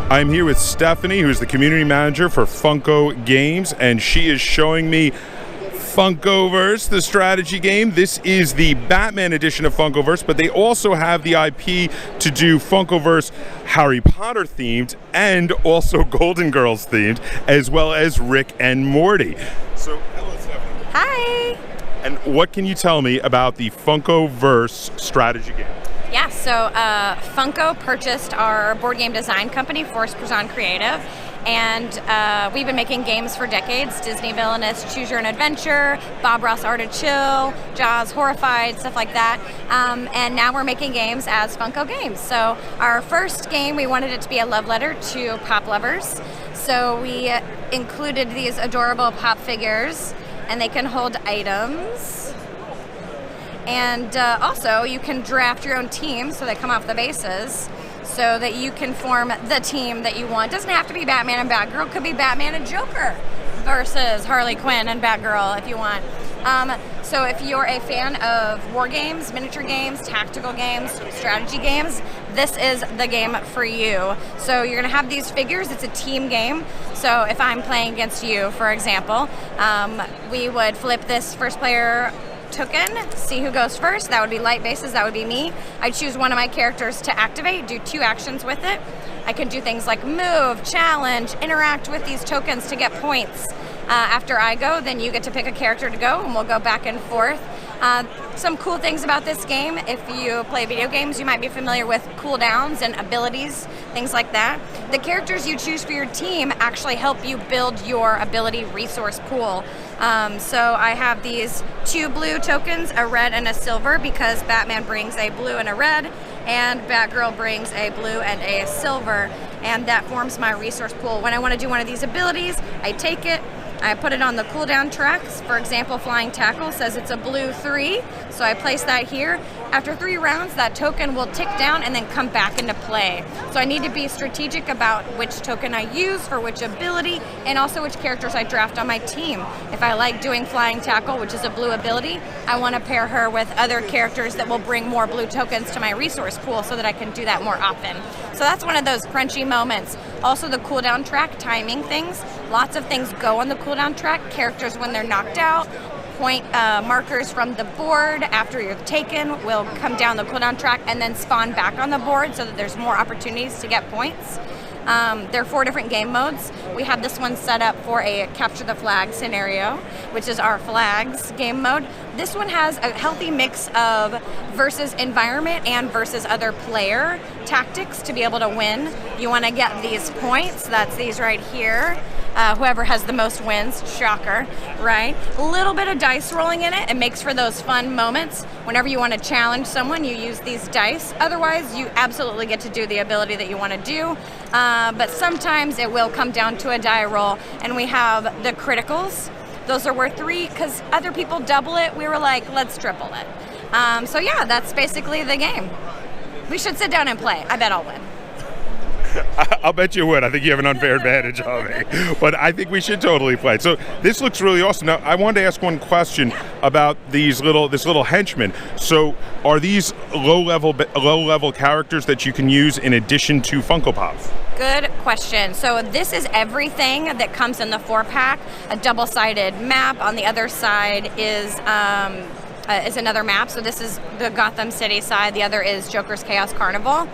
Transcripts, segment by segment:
I'm here with Stephanie, who's the community manager for Funko Games, and she is showing me Funkoverse, the strategy game. This is the Batman edition of Funkoverse, but they also have the IP to do Funkoverse Harry Potter themed and also Golden Girls themed, as well as Rick and Morty. So, hello, Stephanie. Hi. And what can you tell me about the Funkoverse strategy game? Yeah, so Funko purchased our board game design company, Force Prison Creative, and we've been making games for decades. Disney Villainous, Choose Your Own Adventure, Bob Ross Art of Chill, Jaws Horrified, stuff like that. And now we're making games as Funko Games. So our first game, we wanted it to be a love letter to pop lovers. So we included these adorable pop figures, and they can hold items. And also, you can draft your own team, so they come off the bases, so that you can form the team that you want. It doesn't have to be Batman and Batgirl. It could be Batman and Joker versus Harley Quinn and Batgirl if you want. So if you're a fan of war games, miniature games, tactical games, strategy games, this is the game for you. So you're gonna have these figures. It's a team game. So if I'm playing against you, for example, we would flip this first player token, see who goes first. That would be light bases, that would be me. I choose one of my characters to activate, do 2 actions with it. I can do things like move, challenge, interact with these tokens to get points. After I go, then you get to pick a character to go, and we'll go back and forth. Some cool things about this game, if you play video games, you might be familiar with cooldowns and abilities, things like that. The characters you choose for your team actually help you build your ability resource pool. So I have these 2 blue tokens, a red and a silver, because Batman brings a blue and a red, and Batgirl brings a blue and a silver, and that forms my resource pool. When I want to do one of these abilities, I take it, I put it on the cooldown tracks. For example, Flying Tackle says it's a blue 3, so I place that here. After 3 rounds, that token will tick down and then come back into play. So I need to be strategic about which token I use for which ability, and also which characters I draft on my team. If I like doing Flying Tackle, which is a blue ability, I want to pair her with other characters that will bring more blue tokens to my resource pool so that I can do that more often. So that's one of those crunchy moments. Also the cooldown track, timing things. Lots of things go on the cooldown track. Characters when they're knocked out, point markers from the board after you're taken will come down the cooldown track and then spawn back on the board so that there's more opportunities to get points. There are 4 different game modes. We have this one set up for a capture the flag scenario, which is our flags game mode. This one has a healthy mix of versus environment and versus other player tactics to be able to win. You want to get these points, that's these right here. Whoever has the most wins, shocker, right? A little bit of dice rolling in it. It makes for those fun moments. Whenever you want to challenge someone, you use these dice. Otherwise, you absolutely get to do the ability that you want to do. But sometimes it will come down to a die roll. And we have the criticals. Those are worth 3 because other people double it. We were like, let's triple it. So yeah, that's basically the game. We should sit down and play. I bet I'll win. I'll bet you would. I think you have an unfair advantage on me. But I think we should totally play. So this looks really awesome. Now, I wanted to ask one question about this little henchman. So are these low-level characters that you can use in addition to Funko Pops? Good question. So this is everything that comes in the 4-pack. A double-sided map. On the other side is another map. So this is the Gotham City side. The other is Joker's Chaos Carnival.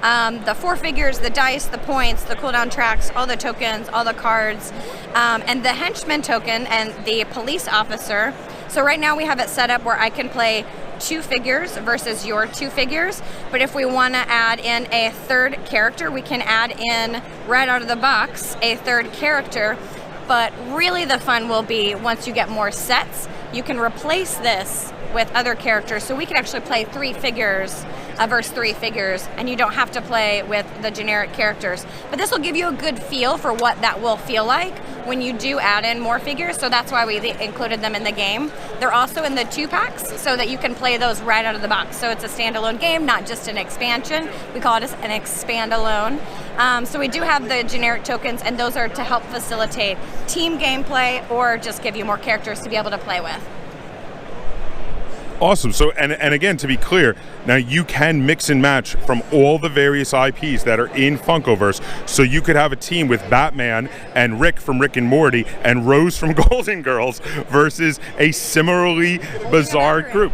The 4 figures, the dice, the points, the cooldown tracks, all the tokens, all the cards, and the henchman token and the police officer. So right now we have it set up where I can play 2 figures versus your 2 figures. But if we want to add in a 3rd character, we can add in right out of the box a 3rd character. But really the fun will be once you get more sets, you can replace this with other characters. So we can actually play 3 figures versus 3 figures, and you don't have to play with the generic characters. But this will give you a good feel for what that will feel like when you do add in more figures, so that's why we included them in the game. They're also in the 2-packs, so that you can play those right out of the box. So it's a standalone game, not just an expansion. We call it an expand-alone. So we do have the generic tokens, and those are to help facilitate team gameplay or just give you more characters to be able to play with. Awesome. So, and again, to be clear, now you can mix and match from all the various IPs that are in Funkoverse. So you could have a team with Batman and Rick from Rick and Morty and Rose from Golden Girls versus a similarly bizarre group.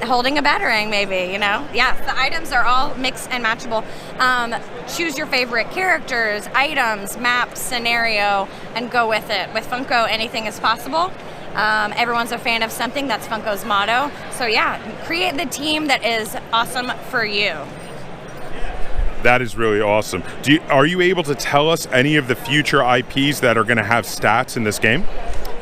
Holding a batarang, maybe, you know? Yeah, the items are all mixed and matchable. Choose your favorite characters, items, maps, scenario, and go with it. With Funko, anything is possible. Everyone's a fan of something. That's Funko's motto. So yeah, create the team that is awesome for you. That is really awesome. Are you able to tell us any of the future IPs that are going to have stats in this game?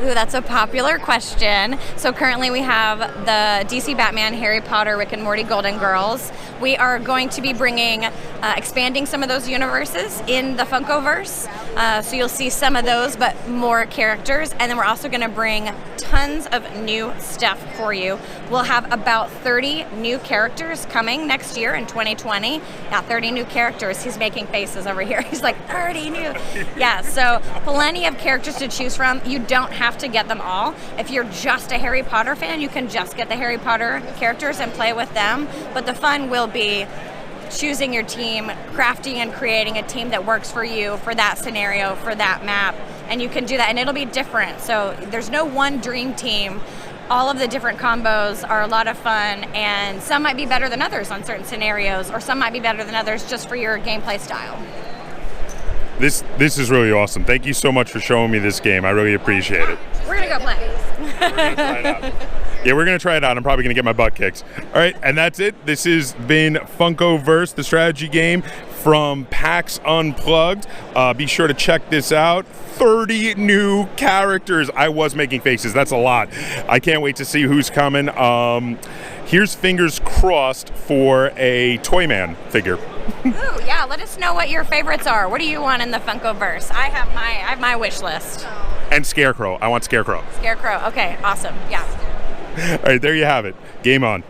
Ooh, that's a popular question. So currently we have the DC Batman, Harry Potter, Rick and Morty, Golden Girls. We are going to be bringing, expanding some of those universes in the Funkoverse. So you'll see some of those, but more characters. And then we're also going to bring tons of new stuff for you. We'll have about 30 new characters coming next year in 2020. Yeah, 30 new characters. He's making faces over here. He's like, 30 new. Yeah, so plenty of characters to choose from. You don't have to get them all. If you're just a Harry Potter fan, you can just get the Harry Potter characters and play with them. But the fun will be choosing your team, crafting and creating a team that works for you, for that scenario, for that map. And you can do that, and it'll be different. So there's no one dream team. All of the different combos are a lot of fun, and some might be better than others on certain scenarios, or some might be better than others just for your gameplay style. This is really awesome. Thank you so much for showing me this game. I really appreciate it. We're gonna go play. We're gonna try it out. Yeah, we're going to try it out. I'm probably going to get my butt kicked. All right, and that's it. This has been Funkoverse, the strategy game from PAX Unplugged. Be sure to check this out. 30 new characters. I was making faces. That's a lot. I can't wait to see who's coming. Here's fingers crossed for a Toyman figure. Ooh, yeah. Let us know what your favorites are. What do you want in the Funkoverse? I have my wish list. And Scarecrow. I want Scarecrow. Scarecrow. Okay, awesome. Yeah. All right, there you have it. Game on.